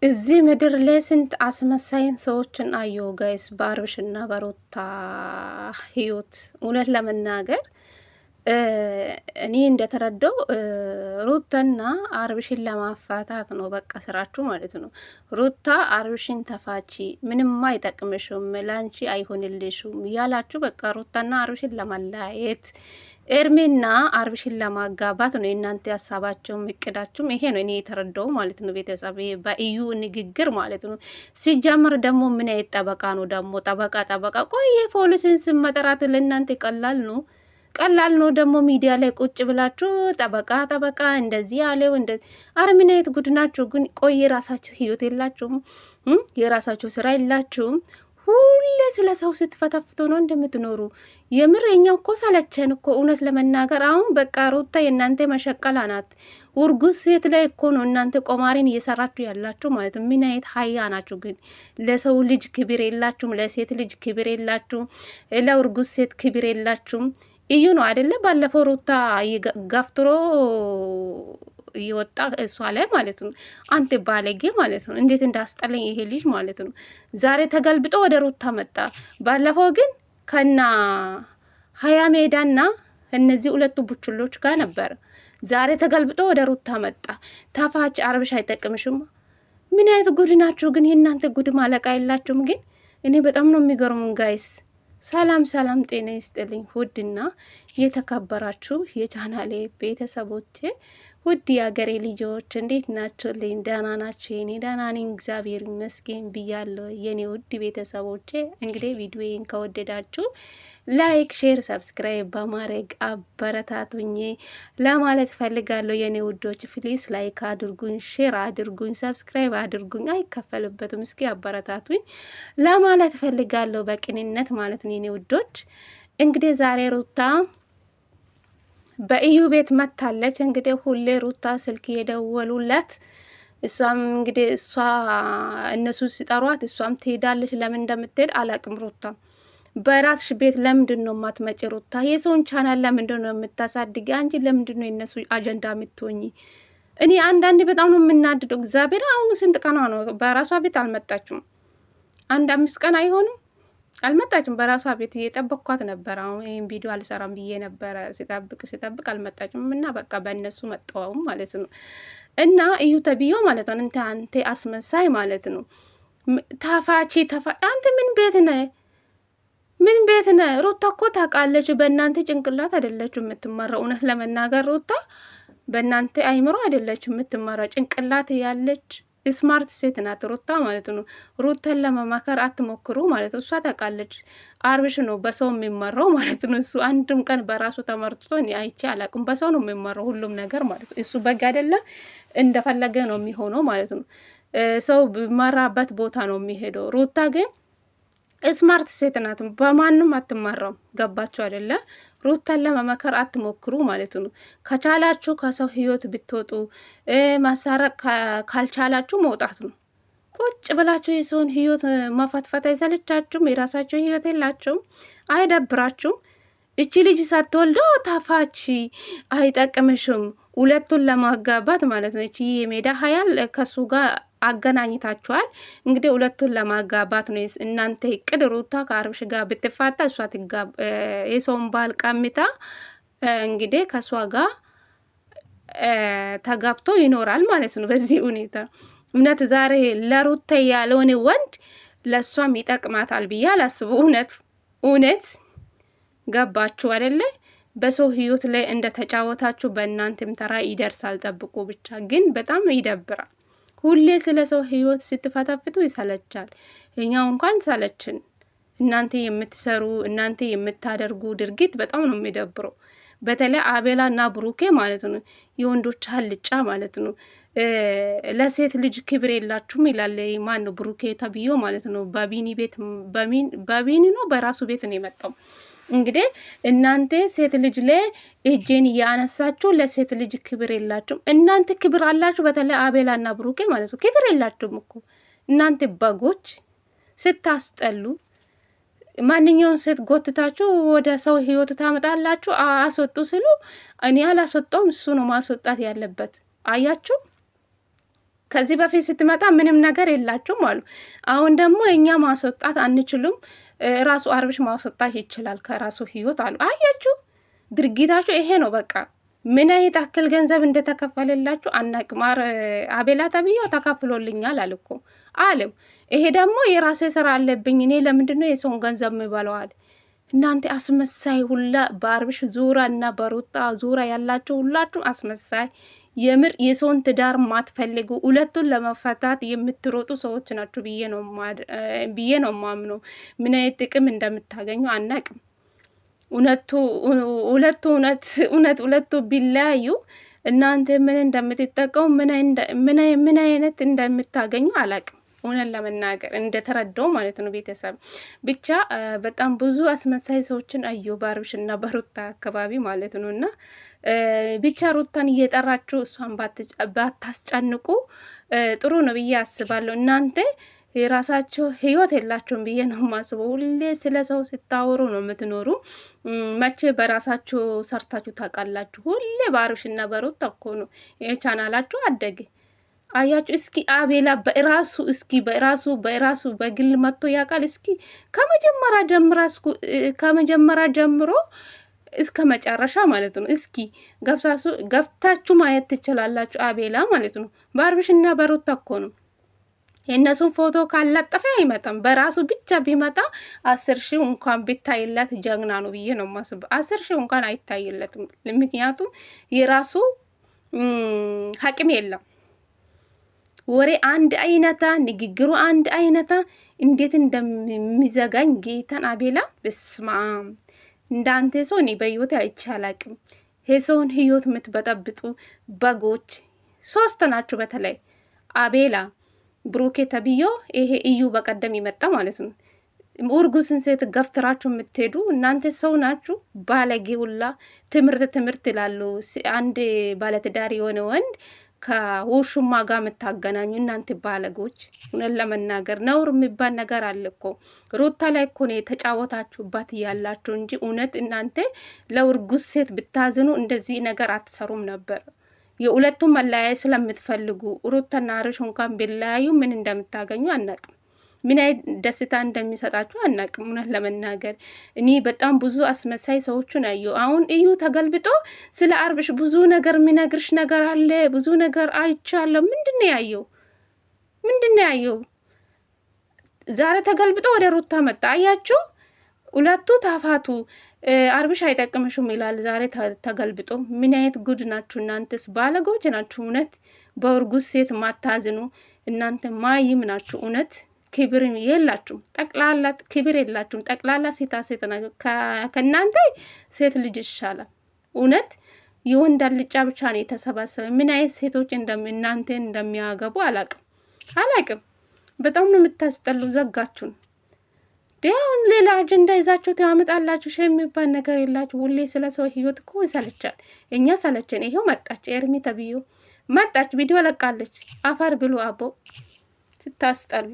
እዚህ ምድር ላይ ስንት አስመሳይን ሰዎችን አየሁ ጋይስ፣ በአብርሽና በሩታ ህይወት። እውነት ለመናገር እኔ እንደተረዳው ሩታና አብርሽን ለማፋታት ነው በቃ ስራችሁ ማለት ነው። ሩታ አብርሽን ተፋቺ፣ ምንም አይጠቅምሽም፣ ላንቺ አይሆንልሽም ያላችሁ በቃ ሩታና አብርሽን ለማለያየት ኤርሜና አብርሽን ለማጋባት ነው የእናንተ ሀሳባቸውም እቅዳችሁም ይሄ ነው። እኔ የተረዳው ማለት ነው። ቤተሰብ በእዩ ንግግር ማለት ነው። ሲጀምር ደግሞ ምን አይነት ጠበቃ ነው ደግሞ? ጠበቃ ቆይ ፖሊስን ስም መጠራት ለእናንተ ቀላል ነው? ቀላል ነው ደግሞ ሚዲያ ላይ ቁጭ ብላችሁ ጠበቃ እንደዚህ ያለው አረ ምን አይነት ጉድ ናችሁ ግን? ቆይ የራሳችሁ ህይወት የላችሁም? የራሳችሁ ስራ የላችሁም? ሁሌ ስለ ሰው ስትፈተፍቶ ነው እንደምትኖሩ። የምር የኛው እኮ ሰለቸን እኮ እውነት ለመናገር አሁን በቃ ሩታ የእናንተ መሸቀላ ናት። ውርጉዝ ሴት ላይ እኮ ነው እናንተ ቆማሪን እየሰራችሁ ያላችሁ ማለት ነው። ምን አይነት ሀያ ናችሁ ግን? ለሰው ልጅ ክብር የላችሁም፣ ለሴት ልጅ ክብር የላችሁም፣ ለውርጉዝ ሴት ክብር የላችሁም። እዩ ነው አይደለ? ባለፈው ሩታ ገፍትሮ እየወጣ እሷ ላይ ማለት ነው። አንተ ባለጌ ማለት ነው። እንዴት እንዳስጠለኝ ይሄ ልጅ ማለት ነው። ዛሬ ተገልብጦ ወደ ሩታ መጣ። ባለፈው ግን ከና ሀያ ሜዳና እነዚህ ሁለቱ ቡችሎች ጋር ነበር። ዛሬ ተገልብጦ ወደ ሩታ መጣ። ተፋች። አብርሽ አይጠቅምሽም። ምን አይነት ጉድ ናችሁ ግን? የእናንተ ጉድ ማለቃ የላችሁም ግን። እኔ በጣም ነው የሚገርሙን ጋይስ። ሰላም ጤና ይስጥልኝ። ውድና የተከበራችሁ የቻናሌ ቤተሰቦቼ፣ ውድ የአገሬ ልጆች እንዴት ናችሁልኝ? ደህና ናችሁ? የኔ ደህና ነኝ እግዚአብሔር ይመስገን ብያለሁ። የኔ ውድ ቤተሰቦቼ እንግዲህ ቪዲዮዬን ከወደዳችሁ ላይክ፣ ሼር፣ ሰብስክራይብ በማድረግ አበረታቱኝ ለማለት ፈልጋለሁ። የኔ ውዶች ፕሊስ ላይክ አድርጉኝ፣ ሼር አድርጉኝ፣ ሰብስክራይብ አድርጉኝ። አይከፈልበትም። እስኪ አበረታቱኝ ለማለት ፈልጋለሁ በቅንነት ማለት ነው። የኔ ውዶች እንግዲህ ዛሬ ሩታ በእዩ ቤት መታለች። እንግዲህ ሁሌ ሩታ ስልክ የደወሉለት እሷም እንግዲህ እነሱ ሲጠሯት እሷም ትሄዳለች። ለምን እንደምትሄድ አላቅም። ሩታ በራስሽ ቤት ለምንድን ነው የማትመጪ? ሩታ የሰውን ቻናል ለምንድን ነው የምታሳድጊ? አንቺ ለምንድን ነው የነሱ አጀንዳ የምትሆኚ? እኔ አንዳንዴ በጣም ነው የምናድደው። እግዚአብሔር አሁን ስንት ቀኗ ነው? በራሷ ቤት አልመጣችም። 1-5 ቀን አይሆንም አልመጣችም። በራሷ ቤት እየጠበቅኳት ነበር። አሁን ይህን ቪዲዮ አልሰራም ብዬ ነበረ። ሲጠብቅ አልመጣችም እና በቃ በእነሱ መጣውም ማለት ነው። እና እዩ ተብዮ ማለት ነው። አንተ አስመሳይ ማለት ነው። ታፋቺ አንተ ምን ቤት ነህ? ምን ቤት ነህ? ሩታ እኮ ታውቃለች። በእናንተ ጭንቅላት አይደለችው የምትመራው። እውነት ለመናገር ሩታ በእናንተ አይምሮ አይደለችው የምትመራው። ጭንቅላት ያለች ስማርት ሴት ናት ሩታ ማለት ነው። ሩታን ለመማከር አትሞክሩ ማለት ነው። እሷ ታውቃለች። አብርሽ ነው በሰው የሚመራው ማለት ነው። እሱ አንድም ቀን በራሱ ተመርጥቶ አይቼ አላውቅም። በሰው ነው የሚመራው ሁሉም ነገር ማለት ነው። እሱ በግ አይደለም እንደፈለገ ነው የሚሆነው ማለት ነው። ሰው ቢመራበት ቦታ ነው የሚሄደው። ሩታ ግን ስማርት ሴት ናት። በማንም አትመራም። ገባችሁ አይደለ? ሩታን ለመመከር አትሞክሩ ማለት ነው። ከቻላችሁ ከሰው ህይወት ብትወጡ፣ ማሳረቅ ካልቻላችሁ መውጣት ነው። ቁጭ ብላችሁ የሰውን ህይወት መፈትፈት አይሰለቻችሁም? የራሳችሁ ህይወት የላችሁም? አይደብራችሁም? እቺ ልጅ ሳትወልደው ታፋቺ አይጠቅምሽም። ሁለቱን ለማጋባት ማለት ነው። እቺ የሜዳ ሀያል ከሱ ጋር አገናኝታችኋል። እንግዲህ ሁለቱን ለማጋባት ነው እናንተ እቅድ። ሩታ ከአብርሽ ጋር ብትፋታ እሷ የሰውን ባል ቀምታ እንግዲህ ከእሷ ጋር ተጋብቶ ይኖራል ማለት ነው። በዚህ ሁኔታ እውነት ዛሬ ለሩታ ያለውን ወንድ ለእሷም ይጠቅማታል ብዬ አላስቡ። እውነት ገባችሁ አይደለ? በሰው ህይወት ላይ እንደተጫወታችሁ በእናንተም ተራ ይደርሳል። ጠብቁ ብቻ። ግን በጣም ይደብራል። ሁሌ ስለ ሰው ህይወት ስትፈተፍቱ ይሰለቻል። እኛው እንኳን ሰለችን። እናንተ የምትሰሩ እናንተ የምታደርጉ ድርጊት በጣም ነው የሚደብረው። በተለይ አቤላ እና ብሩኬ ማለት ነው የወንዶች ሀልጫ ማለት ነው። ለሴት ልጅ ክብር የላችሁም ይላል። ማን ነው? ብሩኬ ተብዮ ማለት ነው። በቢኒ ቤት በቢኒ ነው በራሱ ቤት ነው የመጣው። እንግዲህ እናንተ ሴት ልጅ ላይ እጄን እያነሳችሁ ለሴት ልጅ ክብር የላችሁም። እናንተ ክብር አላችሁ። በተለይ አቤላና ብሩኬ ማለት ነው ክብር የላችሁም እኮ እናንተ በጎች። ስታስጠሉ። ማንኛውን ሴት ጎትታችሁ ወደ ሰው ህይወት ታመጣላችሁ። አስወጡ ስሉ እኔ አላስወጣውም፣ እሱ ነው ማስወጣት ያለበት። አያችሁ ከዚህ በፊት ስትመጣ ምንም ነገር የላችሁም አሉ። አሁን ደግሞ እኛ ማስወጣት አንችሉም፣ ራሱ አብርሽ ማስወጣት ይችላል ከራሱ ህይወት አሉ። አያችሁ ድርጊታችሁ ይሄ ነው። በቃ ምን አይነት አክል ገንዘብ እንደተከፈለላችሁ አናቅም። አቤላ ተብዬው ተከፍሎልኛል አልኮ አለም። ይሄ ደግሞ የራሴ ስራ አለብኝ እኔ ለምንድነው የሰውን ገንዘብ ምበለዋል? እናንተ አስመሳይ ሁላ በአብርሽ ዙራ እና በሩታ ዙራ ያላችሁ ሁላችሁ አስመሳይ፣ የምር የሰውን ትዳር ማትፈልጉ ሁለቱን ለመፈታት የምትሮጡ ሰዎች ናችሁ ብዬ ነው ማምነው። ምን አይነት ጥቅም እንደምታገኙ አናቅም። ሁለቱ ቢለያዩ እናንተ ምን እንደምትጠቀሙ ምን አይነት እንደምታገኙ አላቅም። እውነት ለመናገር እንደተረዳው ማለት ነው። ቤተሰብ ብቻ በጣም ብዙ አስመሳይ ሰዎችን አየሁ በአብርሽና በሩታ አካባቢ ማለት ነው። እና ብቻ ሩታን እየጠራችሁ እሷን ባታስጨንቁ ጥሩ ነው ብዬ አስባለሁ። እናንተ የራሳቸው ህይወት የላቸውም ብዬ ነው ማስበው። ሁሌ ስለ ሰው ስታወሩ ነው የምትኖሩ። መቼ በራሳቸው ሰርታችሁ ታውቃላችሁ? ሁሌ በአብርሽና በሩታ እኮ ነው የቻናላችሁ አደገ። አያችሁ እስኪ አቤላ በራሱ በግል መጥቶ ያውቃል? እስኪ ከመጀመሪያ ጀምሮ እስከ መጨረሻ ማለት ነው። እስኪ ገብታችሁ ማየት ትችላላችሁ። አቤላ ማለት ነው በአብርሽና በሩታ እኮ ነው። የእነሱን ፎቶ ካላጠፈ አይመጣም። በራሱ ብቻ ቢመጣ 10 ሺህ እንኳን ቢታይለት ጀግና ነው ብዬ ነው ማስበው። 10 ሺህ እንኳን አይታይለትም። ምክንያቱም የራሱ ሀቅም የለም። ወሬ አንድ አይነታ፣ ንግግሩ አንድ አይነታ። እንዴት እንደሚዘጋኝ ጌታን አቤላ በስማ እንዳንተ ሰው እኔ በህይወት አይቼ አላቅም። የሰውን ህይወት የምትበጠብጡ በጎች 3 ናችሁ። በተለይ አቤላ፣ ብሩኬ ተብዮ፣ ይሄ እዩ በቀደም ይመጣ ማለት ነው። እርጉዝን ሴት ገፍትራችሁ የምትሄዱ እናንተ ሰው ናችሁ። ባለጌ ሁላ ትምህርት ይላሉ። አንድ ባለትዳር የሆነ ወንድ ከውሹማ ጋር የምታገናኙ እናንተ ባለጎች። እውነት ለመናገር ነውር የሚባል ነገር አለ እኮ። ሩታ ላይ እኮ ነው የተጫወታችሁባት እያላችሁ እንጂ እውነት እናንተ ለእርጉዝ ሴት ብታዝኑ እንደዚህ ነገር አትሰሩም ነበር። የሁለቱም መለያየት ስለምትፈልጉ ሩታና አብርሽ እንኳን ቢለያዩ ምን እንደምታገኙ አናቅም። ምን አይነት ደስታ እንደሚሰጣችሁ አናቅም። እውነት ለመናገር እኔ በጣም ብዙ አስመሳይ ሰዎችን አየሁ። አሁን እዩ ተገልብጦ ስለ አብርሽ ብዙ ነገር የሚነግርሽ ነገር አለ። ብዙ ነገር አይቻለሁ። ምንድነው ያየው? ዛሬ ተገልብጦ ወደ ሩታ መጣ። አያችሁ? ሁለቱ ታፋቱ። አብርሽ አይጠቅምሽም ይላል። ዛሬ ተገልብጦ ምን አይነት ጉድ ናችሁ እናንተስ! ባለጎች ናችሁ እውነት። በእርጉዝ ሴት ማታዝኑ እናንተ ማይም ናችሁ እውነት። ክብር የላችሁም። ጠቅላላ ክብር የላችሁም። ጠቅላላ ሴት ናችሁ። ከእናንተ ሴት ልጅ ይሻላል እውነት። የወንድ አልጫ ብቻ ነው የተሰባሰበ። ምን አይነት ሴቶች እናንተ እንደሚያገቡ አላቅም። በጣም ነው የምታስጠሉ። ዘጋችሁን። ዲያውን ሌላ አጀንዳ ይዛችሁ ታመጣላችሁ። ሸም የሚባል ነገር የላችሁ። ሁሌ ስለ ሰው ህይወት እኮ ይሰለቻል። እኛ ሰለቸን። ይሄው መጣች፣ ኤርሚ ተብዮ መጣች፣ ቪዲዮ ለቃለች። አፈር ብሉ አቦ ስታስጠሉ።